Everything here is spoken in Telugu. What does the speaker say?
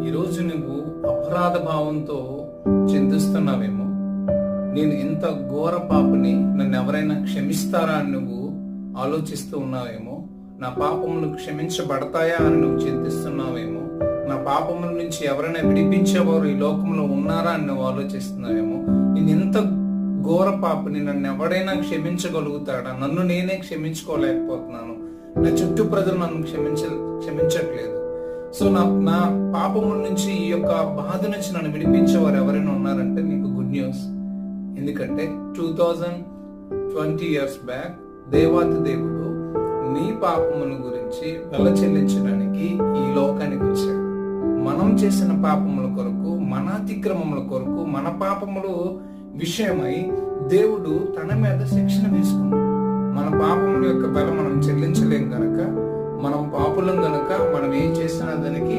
ఈరోజు నువ్వు అపరాధ భావంతో చింతిస్తున్నావేమో, నేను ఇంత ఘోర పాపని, నన్ను ఎవరైనా క్షమిస్తారా అని నువ్వు ఆలోచిస్తూ ఉన్నావేమో, నా పాపములు క్షమించబడతాయా అని నువ్వు చింతిస్తున్నావేమో, నా పాపముల నుంచి ఎవరైనా విడిపించేవారు ఈ లోకంలో ఉన్నారా అని నువ్వు ఆలోచిస్తున్నావేమో. నేను ఇంత ఘోర పాపని, నన్ను ఎవడైనా క్షమించగలుగుతాడా? నన్ను నేనే క్షమించుకోలేకపోతున్నాను, నా చుట్టూ ప్రజలు నన్ను క్షమించట్లేదు. సో నా పాపముల నుంచి, ఈ యొక్క బాధ నుంచి నన్ను విడిపించేవారు ఎవరైనా ఉన్నారంటే నీకు గుడ్ న్యూస్. ఎందుకంటే 2020 years బ్యాక్ దేవాతి దేవుడు నీ పాపముల గురించి వెల చెల్లించడానికి ఈ లోకానికి వచ్చాడు. మనం చేసిన పాపముల కొరకు, మన అతిక్రమముల కొరకు, మన పాపములు విషయమై దేవుడు తన మీద శిక్షణ తీసుకున్నాడు. మన పాపముల యొక్క వెల మనం చెల్లించలేం గనక, మనం పాపులం గనక, మనం ఏం చేసినా దానికి